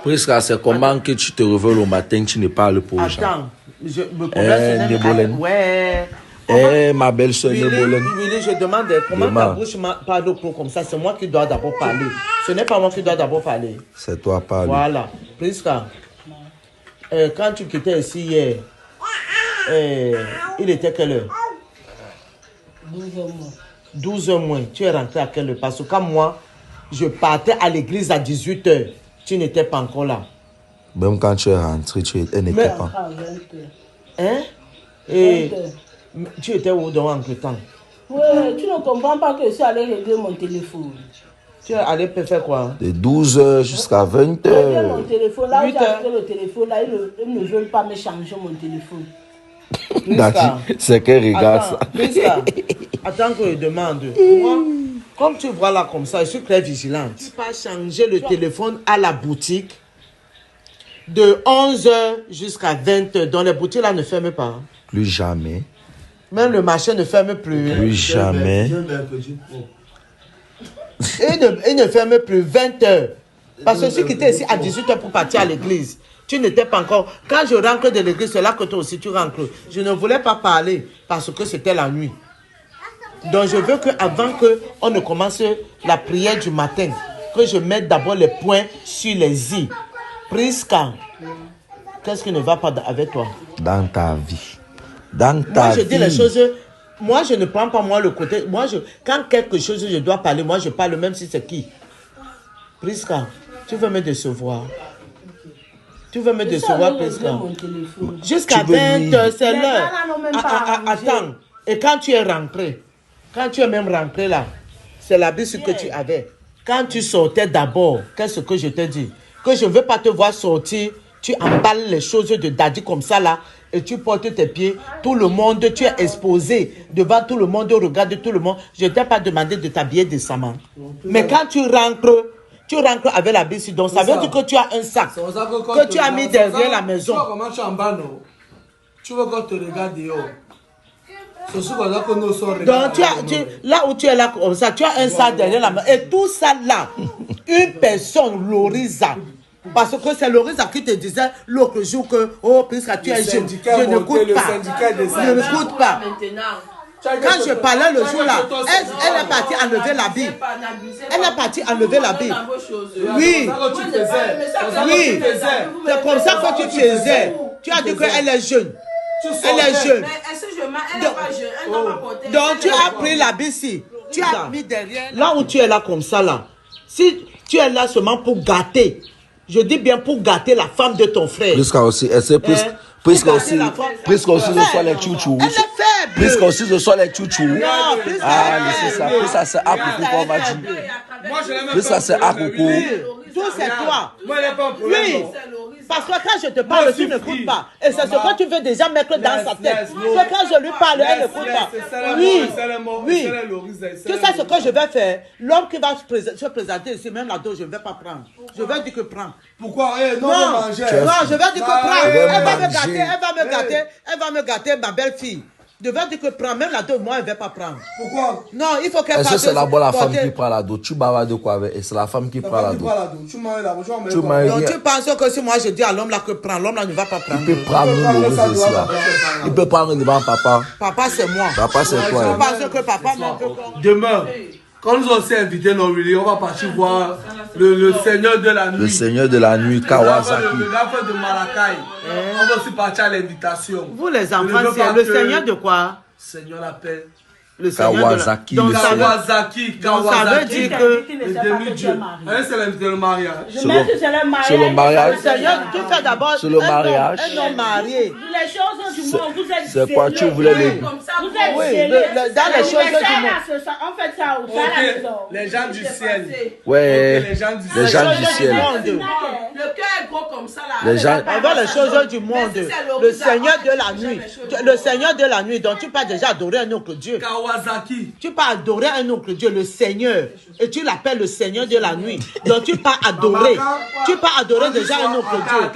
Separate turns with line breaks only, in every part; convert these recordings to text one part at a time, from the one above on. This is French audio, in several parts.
Prisca, c'est comment que tu te réveilles le matin, tu ne parles pas aux gens.
Attends, me problème, ouais.
Ma belle-soeur Nébolène.
Willy, je demande comment ta bouche parle trop comme ça. C'est moi qui dois d'abord parler. Ce n'est pas moi qui dois d'abord parler.
C'est toi parler.
Voilà. Prisca, quand tu quittais ici hier, il était quelle heure?
12 heures moins.
12 heures moins. Tu es rentré à quelle heure? Parce que quand moi, je partais à l'église à 18 heures, tu n'étais pas encore là.
Même quand tu es rentré, tu n'étais pas.
Hein? Et tu étais où donc entre temps?
Oui, tu ne comprends pas que je suis allé régler mon téléphone.
Tu es allé faire quoi?
De 12 heures jusqu'à 20 heures.
Mon téléphone, là où j'ai acheté le téléphone, là, ils ne veulent pas me changer mon téléphone.
C'est qu'elle regarde ça.
Attends que je demande. Moi, comme tu vois là comme ça, je suis très vigilante. Tu peux changer le téléphone à la boutique de 11 h jusqu'à 20 h. Dans les boutiques là ne ferment pas.
Plus jamais.
Même le marché ne ferme plus.
Plus jamais.
Il ne ferme plus 20 h. Parce que si tu étais ici à 18 h pour partir à l'église, tu n'étais pas encore. Quand je rentre de l'église, c'est là que toi aussi tu rentres. Je ne voulais pas parler parce que c'était la nuit. Donc je veux qu'avant qu'on ne commence la prière du matin, que je mette d'abord les points sur les i. Prisca, qu'est-ce qui ne va pas avec toi?
Dans ta vie. Dans ta
moi, je
vie.
dis les choses. Moi, je ne prends pas moi le côté. Moi, quand quelque chose je dois parler, moi, je parle même si c'est qui. Prisca, tu veux me décevoir? Tu veux me décevoir, Prisca? Jusqu'à 20 h, c'est l'heure. Attends. Et quand tu es rentré, quand tu es même rentré là, c'est la bise que tu avais. Quand tu sortais d'abord, qu'est-ce que je t'ai dit? Que je ne veux pas te voir sortir, tu emballes les choses de daddy comme ça là, et tu portes tes pieds, tout le monde, tu es exposé devant tout le monde, regarde tout le monde. Je ne t'ai pas demandé de t'habiller décemment. Mais quand tu rentres avec la bise, donc ça veut dire que tu as un sac que tu as mis derrière la maison.
Tu vois comment tu es en bas, non? Tu veux qu'on te regarde dehors.
Donc là où tu es là comme ça, tu as un sac derrière la main. Et tout ça là, une personne, Lorisa, parce que c'est Lorisa qui te disait l'autre jour que, oh, puisque tu es jeune, je n'écoute pas. Je n'écoute pas. Quand je parlais le jour là, elle est partie enlever l'habit. Elle est partie enlever l'habit. Oui. Oui. C'est comme ça que tu faisais. Tu as dit qu'elle est jeune. Elle est jeune. Donc tu as pris l'habit ici. Tu as mis derrière. Là où tu es là comme ça là. Si tu es là seulement pour gâter. Je dis bien pour gâter la femme de ton frère.
Prisca aussi, Prisca aussi, ce soit les chouchous.
Elle est faible.
Prisca aussi, ce soit les chouchous.
Non,
c'est ça. Prisca, c'est à coucou, comme on va dire. Prisca, c'est à coucou.
Tout c'est toi. Oui. Parce que quand je te parle, tu n'écoutes pas. Et c'est ce que tu veux déjà mettre dans sa tête. Que quand je lui parle, elle n'écoute pas. Oui. Oui. Tu sais ce que je vais faire? L'homme qui va se présenter ici, même la dose, je ne vais pas prendre. Je vais dire que prends.
Pourquoi? Non,
je vais dire que prends. Elle va me gâter, ma belle-fille. Je vais dire que prends, même la dose, moi, elle ne va pas prendre.
Pourquoi?
Non, il faut qu'elle fasse.
Est-ce que c'est d'abord la femme qui prend la dose? Tu bavardes de quoi avec? Et c'est la femme qui prend la dose.
Donc tu penses que si moi je dis à l'homme là que prends, l'homme là ne va pas prendre.
Il peut prendre le ici là. Il peut prendre devant papa.
Papa c'est moi.
Papa c'est toi.
Je pense que papa m'a fait.
Demain, quand nous aussi invité nos Willy, on va partir voir le Seigneur de la nuit.
Le Seigneur de la nuit, Kawasaki.
Le gars de Malakai. On va aussi partir à l'invitation.
Vous les enfants, c'est le Seigneur de quoi?
Seigneur l'appelle.
Le
Kawasaki.
Donc ça veut dire que
le demi-dieu. C'est l'invité le mariage.
C'est le mariage.
Seigneur, tu fais d'abord
c'est le mariage.
Un homme marié.
Les choses du monde, vous êtes
c'est quoi tu voulais le dire?
Vous êtes
oui, dans les choses du monde.
On fait ça aussi à la maison.
Les gens du ciel.
Ouais.
Les gens du
ciel.
Le cœur est gros comme ça là.
Les gens.
Avant les choses du monde. Le Seigneur de la nuit. Le Seigneur de la nuit. Donc tu peux déjà adorer un autre Dieu.
Kawasaki.
Tu peux adorer un autre Dieu, le Seigneur. Et tu l'appelles le Seigneur de la nuit. Donc tu peux adorer. Tu peux adorer déjà un autre Dieu.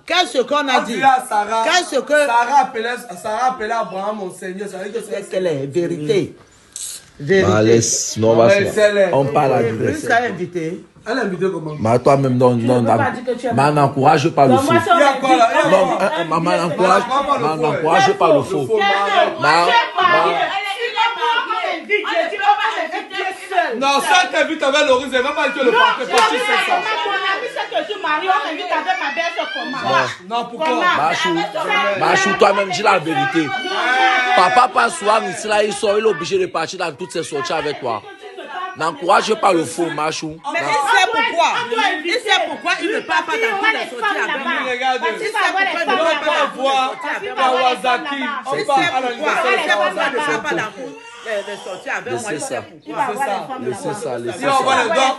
Qu'est-ce qu'on a dit? Qu'est-ce que
Sarah appelait Abraham mon Seigneur. Ça veut dire que
c'est quelle est vérité.
On parle à lui.
Plus qu'à inviter.
Elle est invitée comment?
Mais toi-même, non, n'encourage pas le faux.
Il y a quoi là?
Non, n'encourage pas le faux.
Non, ça t'invite avec Loris, elle va pas que le parti, tu sais ça. Non, pourquoi?
Machou, toi-même, dis la vérité. Papa passe soir ici, là, il sort, il est obligé de partir dans toutes ses sorties avec toi. N'encourage pas le faux, Machou.
Mais il sait pourquoi. Il sait pourquoi il ne part pas dans toutes les sorties avec moi.
Regarde,
Il sait pourquoi il ne
on
part
va pas voir Kawasaki. On va à l'anniversaire de Kawasaki.
ne part pas dans les sorties avec moi.
Laissez ça.
Si on voit les hommes,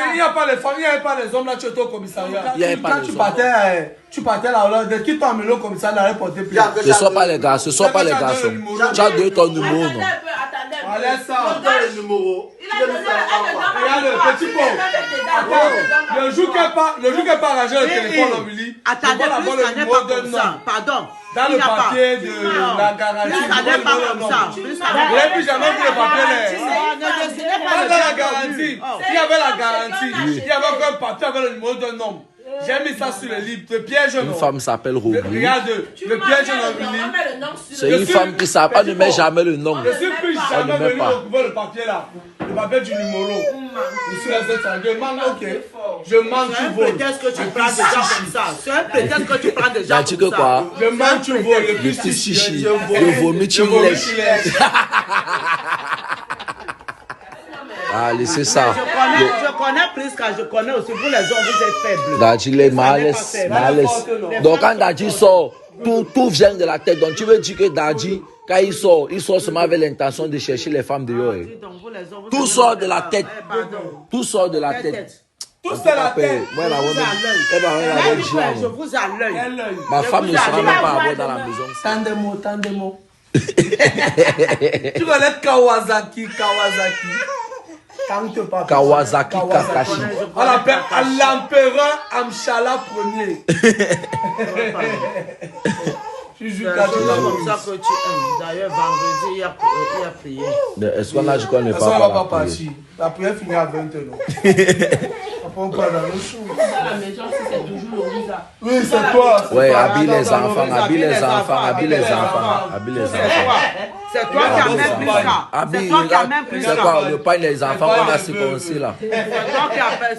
il n'y a pas les femmes, il n'y a pas les hommes là, tu étais au commissariat. Quand tu partais là, de qui t'a amené au commissariat, là, porter plainte.
Ce ne sont pas les gars, ce ne sont pas les garçons. Tu as donné ton numéro, non?
Allez, ça.
le numéro.
Regarde le petit pot. Attends, le jour qu'elle pas arrangé le téléphone, on me dit.
Attendez, ça n'est pas comme ça. Pardon.
Dans le papier de la garantie.
Ça n'est pas comme ça.
Je n'ai plus jamais vu le papier là. Dans la garantie, il y avait la garantie. Il y avait encore un papier avec le numéro d'un homme. J'ai mis ça sur le livre. Le piège
Une femme s'appelle Romy.
Regarde, le piège de
C'est une femme qui s'appelle. On ne met jamais le nom.
Je suis plus jamais venu retrouver le papier là. Le papier du numéro. Je suis resté tranquille. Je manque, ok. Je manque, tu voles.
Peut-être que tu prends des gens comme ça. Peut-être que tu prends des gens
Tu
comme
que
ça.
quoi?
Je manque, tu voles. Le plus
chichi.
je
Le vomi, tu lèches. Ah, laissez ça.
Je connais Prisca, je connais aussi. Vous les hommes, vous êtes faibles.
Dadji, les malaise. Donc, quand Dadji sort, tout vient de la tête. Donc, tu veux dire que Dadji, quand il sort seulement avec l'intention de chercher les femmes dehors. Tout sort de la tête. Tout sort de la tête.
Tout c'est la tête.
Moi, la woman,
Je vous à l'œil.
ma femme ne sera même pas à bord dans la maison.
Tant de mots. Tu connais Kawasaki.
Kawasaki Kakashi.
On l'appelle l'empereur Amshala Ier. Tu joues
C'est comme ça que tu aimes. D'ailleurs, vendredi, il a prié.
Est-ce qu'on a dit qu'on n'est
Ça va
pas
pas partir. La prière finit à 20h. Après, on part dans le chou.
Dans la maison, si c'est toujours Lorisa.
Oui, c'est toi.
Oui, habille les enfants, habille les enfants, habille les enfants, habille les enfants.
C'est toi qui as même pris ça. C'est toi qui as même pris ça.
C'est quoi le pain des enfants qu'on a circoncis là?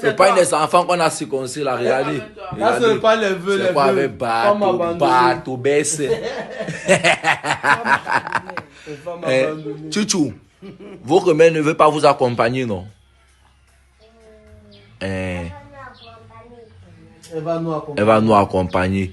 Le pain des enfants qu'on a circoncis là, regardez.
Là, ce n'est pas les vœux, les
c'est quoi
vœux.
avec bateau, baisse. Tchouchou, vos remèdes ne veulent pas vous accompagner, non? Elle va nous accompagner.